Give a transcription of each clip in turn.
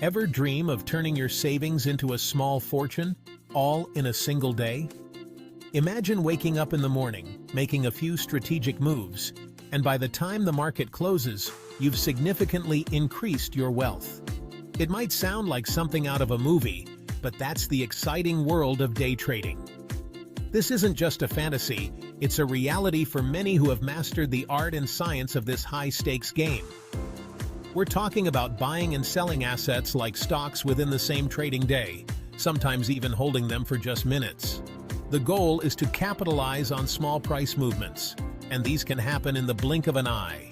Ever dream of turning your savings into a small fortune, all in a single day? Imagine waking up in the morning, making a few strategic moves, and by the time the market closes, you've significantly increased your wealth. It might sound like something out of a movie, but that's the exciting world of day trading. This isn't just a fantasy, it's a reality for many who have mastered the art and science of this high-stakes game. We're talking about buying and selling assets like stocks within the same trading day, sometimes even holding them for just minutes. The goal is to capitalize on small price movements, and these can happen in the blink of an eye.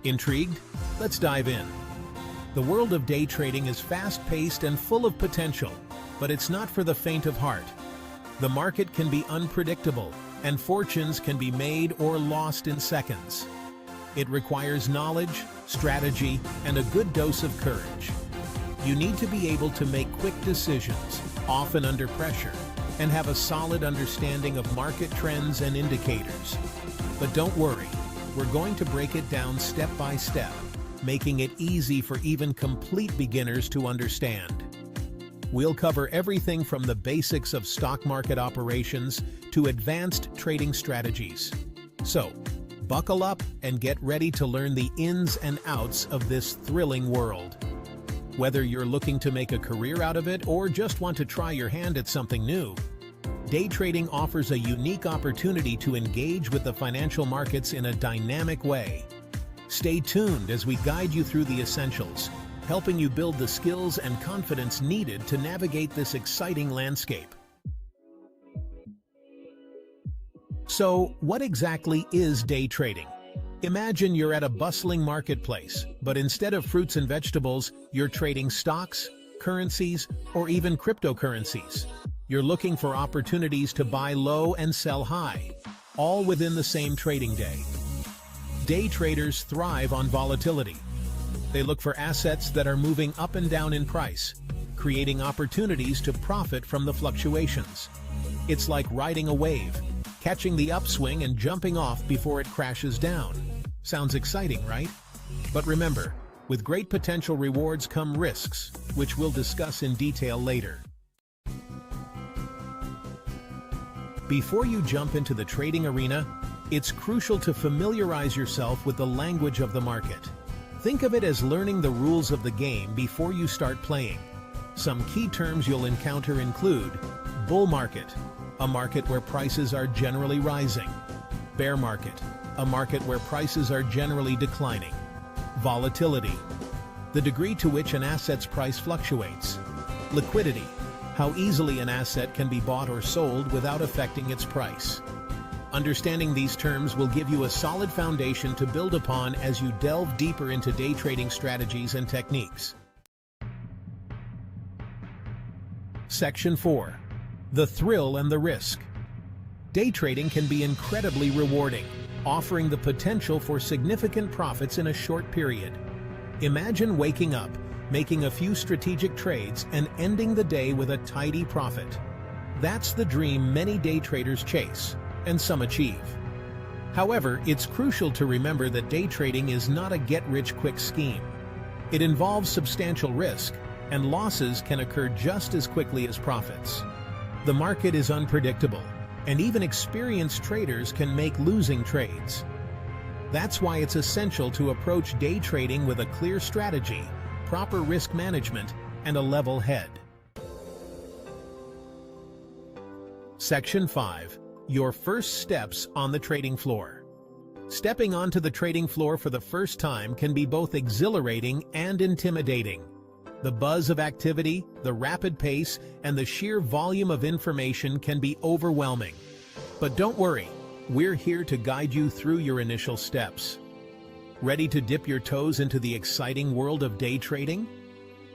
Intrigued? Let's dive in. The world of day trading is fast-paced and full of potential, but it's not for the faint of heart. The market can be unpredictable, and fortunes can be made or lost in seconds. It requires knowledge, strategy, and a good dose of courage. You need to be able to make quick decisions, often under pressure, and have a solid understanding of market trends and indicators. But don't worry, we're going to break it down step by step, making it easy for even complete beginners to understand. We'll cover everything from the basics of stock market operations to advanced trading strategies. So, buckle up and get ready to learn the ins and outs of this thrilling world. Whether you're looking to make a career out of it or just want to try your hand at something new, day trading offers a unique opportunity to engage with the financial markets in a dynamic way. Stay tuned as we guide you through the essentials, helping you build the skills and confidence needed to navigate this exciting landscape. So, what exactly is day trading? Imagine you're at a bustling marketplace, but instead of fruits and vegetables, you're trading stocks, currencies, or even cryptocurrencies. You're looking for opportunities to buy low and sell high, all within the same trading day. Day traders thrive on volatility. They look for assets that are moving up and down in price, creating opportunities to profit from the fluctuations. It's like riding a wave, catching the upswing and jumping off before it crashes down. Sounds exciting, right? But remember, with great potential rewards come risks, which we'll discuss in detail later. Before you jump into the trading arena, it's crucial to familiarize yourself with the language of the market. Think of it as learning the rules of the game before you start playing. Some key terms you'll encounter include bull market, a market where prices are generally rising. Bear market, a market where prices are generally declining. Volatility, the degree to which an asset's price fluctuates. Liquidity, how easily an asset can be bought or sold without affecting its price. Understanding these terms will give you a solid foundation to build upon as you delve deeper into day trading strategies and techniques. Section 4. The thrill and the risk. Day trading can be incredibly rewarding, offering the potential for significant profits in a short period. Imagine waking up, making a few strategic trades, and ending the day with a tidy profit. That's the dream many day traders chase, and some achieve. However, it's crucial to remember that day trading is not a get-rich-quick scheme. It involves substantial risk, and losses can occur just as quickly as profits. The market is unpredictable, and even experienced traders can make losing trades. That's why it's essential to approach day trading with a clear strategy, proper risk management, and a level head. Section 5. Your first steps on the trading floor. Stepping onto the trading floor for the first time can be both exhilarating and intimidating. The buzz of activity, the rapid pace, and the sheer volume of information can be overwhelming. But don't worry, we're here to guide you through your initial steps. Ready to dip your toes into the exciting world of day trading?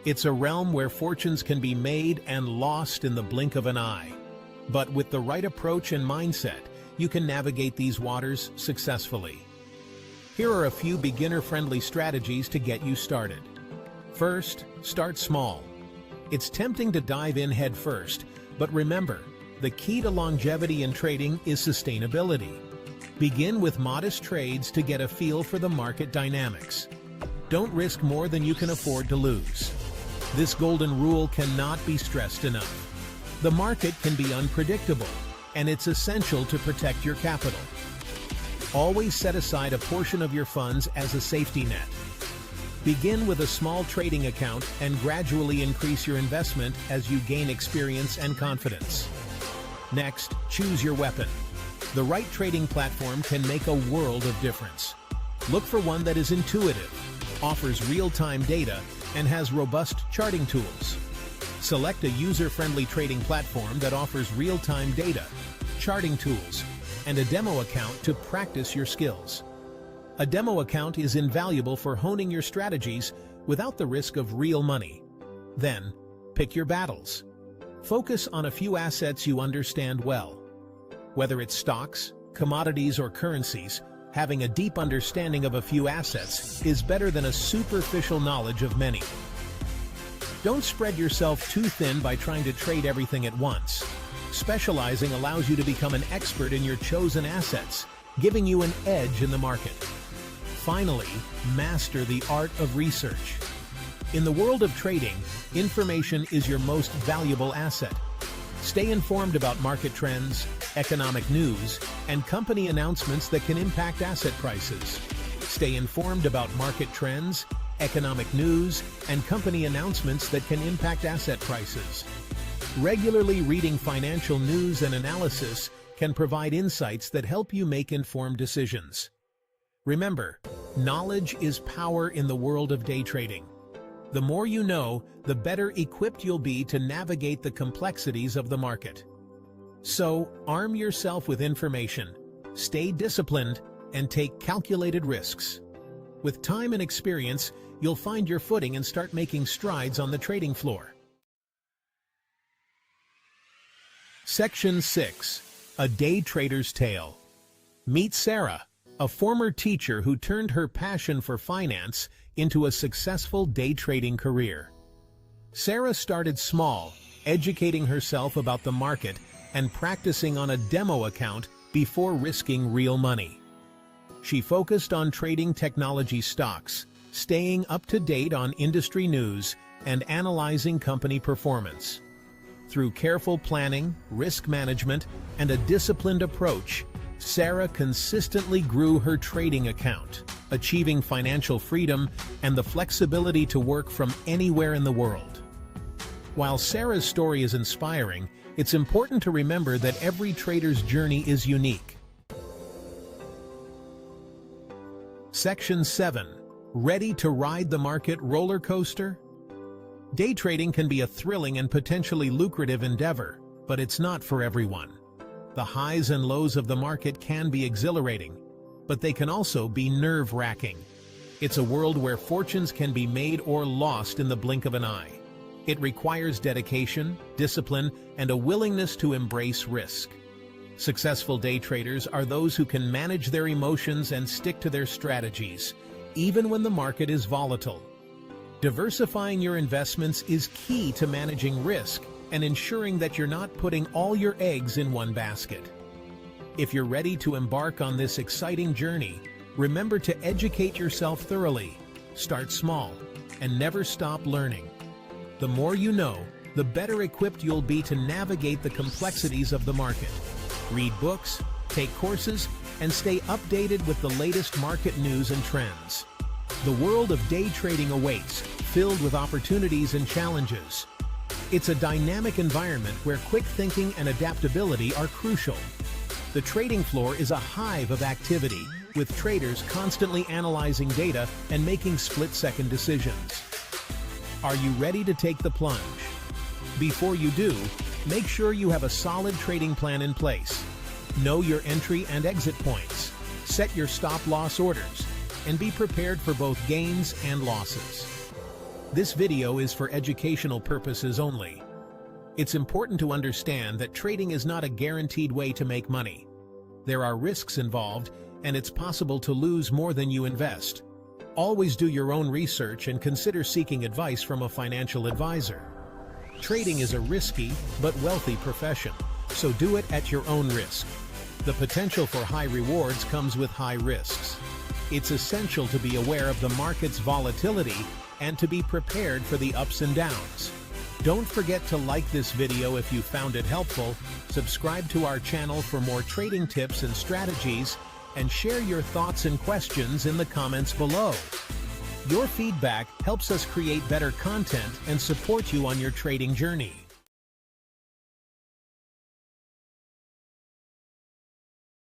It's a realm where fortunes can be made and lost in the blink of an eye. But with the right approach and mindset, you can navigate these waters successfully. Here are a few beginner-friendly strategies to get you started. First, start small. It's tempting to dive in head first, but remember, the key to longevity in trading is sustainability. Begin with modest trades to get a feel for the market dynamics. Don't risk more than you can afford to lose. This golden rule cannot be stressed enough. The market can be unpredictable, and it's essential to protect your capital. Always set aside a portion of your funds as a safety net. Begin with a small trading account and gradually increase your investment as you gain experience and confidence. Next, choose your weapon. The right trading platform can make a world of difference. Look for one that is intuitive, offers real-time data, and has robust charting tools. Select a user-friendly trading platform that offers real-time data, charting tools, and a demo account to practice your skills. A demo account is invaluable for honing your strategies without the risk of real money. Then, pick your battles. Focus on a few assets you understand well. Whether it's stocks, commodities, or currencies, having a deep understanding of a few assets is better than a superficial knowledge of many. Don't spread yourself too thin by trying to trade everything at once. Specializing allows you to become an expert in your chosen assets, giving you an edge in the market. Finally, master the art of research. In the world of trading, information is your most valuable asset. Stay informed about market trends, economic news, and company announcements that can impact asset prices. Stay informed about market trends, economic news, and company announcements that can impact asset prices. Regularly reading financial news and analysis can provide insights that help you make informed decisions. Remember, knowledge is power in the world of day trading. The more you know, the better equipped you'll be to navigate the complexities of the market. So, arm yourself with information, stay disciplined, and take calculated risks. With time and experience, you'll find your footing and start making strides on the trading floor. Section 6. A Day Trader's Tale. Meet Sarah, a former teacher who turned her passion for finance into a successful day trading career. Sarah started small, educating herself about the market and practicing on a demo account before risking real money. She focused on trading technology stocks, staying up to date on industry news, and analyzing company performance. Through careful planning, risk management, and a disciplined approach, Sarah consistently grew her trading account, achieving financial freedom and the flexibility to work from anywhere in the world. While Sarah's story is inspiring, it's important to remember that every trader's journey is unique. Section 7. Ready to ride the market roller coaster? Day trading can be a thrilling and potentially lucrative endeavor, but it's not for everyone. The highs and lows of the market can be exhilarating, but they can also be nerve-wracking. It's a world where fortunes can be made or lost in the blink of an eye. It requires dedication, discipline, and a willingness to embrace risk. Successful day traders are those who can manage their emotions and stick to their strategies, even when the market is volatile. Diversifying your investments is key to managing risk and ensuring that you're not putting all your eggs in one basket. If you're ready to embark on this exciting journey, remember to educate yourself thoroughly, start small, and never stop learning. The more you know, the better equipped you'll be to navigate the complexities of the market. Read books, take courses, and stay updated with the latest market news and trends. The world of day trading awaits, filled with opportunities and challenges. It's a dynamic environment where quick thinking and adaptability are crucial. The trading floor is a hive of activity, with traders constantly analyzing data and making split-second decisions. Are you ready to take the plunge? Before you do, make sure you have a solid trading plan in place. Know your entry and exit points, set your stop-loss orders, and be prepared for both gains and losses. This video is for educational purposes only. It's important to understand that trading is not a guaranteed way to make money. There are risks involved, and it's possible to lose more than you invest. Always do your own research and consider seeking advice from a financial advisor. Trading is a risky but wealthy profession, so do it at your own risk. The potential for high rewards comes with high risks. It's essential to be aware of the market's volatility and to be prepared for the ups and downs. Don't forget to like this video if you found it helpful, subscribe to our channel for more trading tips and strategies, and share your thoughts and questions in the comments below. Your feedback helps us create better content and support you on your trading journey.